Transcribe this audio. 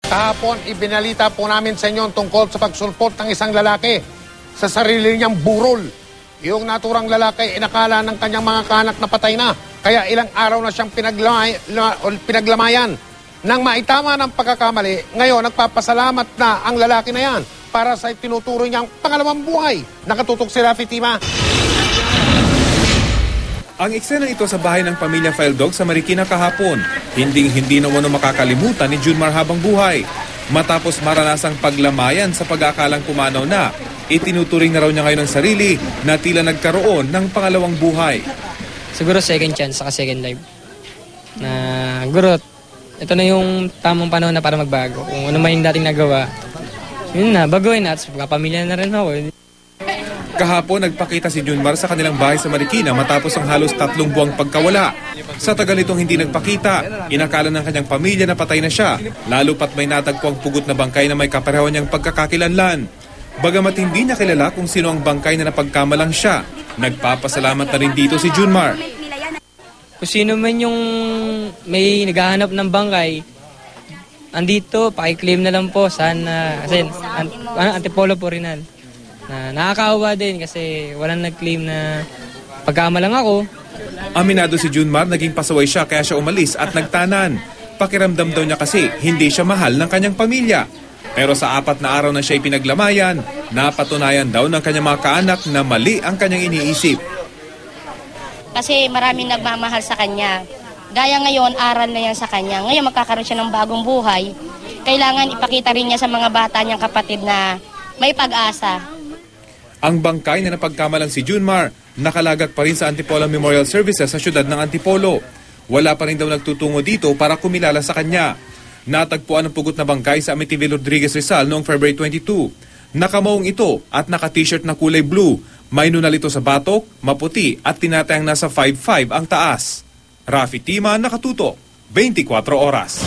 Kahapon, ibinalita po namin sa inyo tungkol sa pagsulpot ng isang lalaki sa sarili niyang burol. Yung naturang lalaki, inakala ng kanyang mga kaanak na patay na. Kaya ilang araw na siyang pinaglamayan. Nang maitama ng pagkakamali, ngayon nagpapasalamat na ang lalaki na yan para sa tinuturo niyang pangalawang buhay. Nakatutok si Rafi Tima. Ang eksena ito sa bahay ng pamilya Faildog sa Marikina kahapon. Hindi na umano makakalimutan ni Junmar habang buhay. Matapos maranasang paglamayan sa pag-aakalang pumanaw na, itinuturing na raw niya ngayon ang sarili na tila nagkaroon ng pangalawang buhay. Siguro second chance saka second life. Na gurot, ito na yung tamang panahon na para magbago. Kung ano man yung dating nagawa, yun na, baguhin na. At pamilya na rin ako. Kahapon, nagpakita si Junmar sa kanilang bahay sa Marikina matapos ang halos 3 buwang pagkawala. Sa tagal nitong hindi nagpakita, inakala ng kanyang pamilya na patay na siya, lalo pat may natagpo ang pugot na bangkay na may kapareho niyang pagkakakilanlan. Bagamat hindi niya kilala kung sino ang bangkay na napagkamalang siya, nagpapasalamat na rin dito si Junmar. Kung sino man yung may naghahanap ng bangkay, andito, pakiklaim na lang po. Sana, kasi Antipolo po rin na nakakaawa din kasi walang nag-claim na pagkamalang ako. Aminado si Junmar, naging pasaway siya kaya siya umalis at nagtanan. Pakiramdam daw niya kasi hindi siya mahal ng kanyang pamilya. Pero sa 4 na araw na siya ipinaglamayan, napatunayan daw ng kanyang mga kaanak na mali ang kanyang iniisip. Kasi maraming nagmamahal sa kanya. Gaya ngayon, aral na yan sa kanya. Ngayon magkakaroon siya ng bagong buhay. Kailangan ipakita rin niya sa mga bata niyang kapatid na may pag-asa. Ang bangkay na napagkamalang si Junmar, nakalagak pa rin sa Antipolo Memorial Services sa syudad ng Antipolo. Wala pa rin daw nagtutungo dito para kumilala sa kanya. Natagpuan ang pugot na bangkay sa Amityville Rodriguez Rizal noong February 22. Nakamaong ito at naka-t-shirt na kulay blue. May nunal ito sa batok, maputi at tinatayang nasa 5'5" ang taas. Rafi Tima, nakatutok, 24 oras.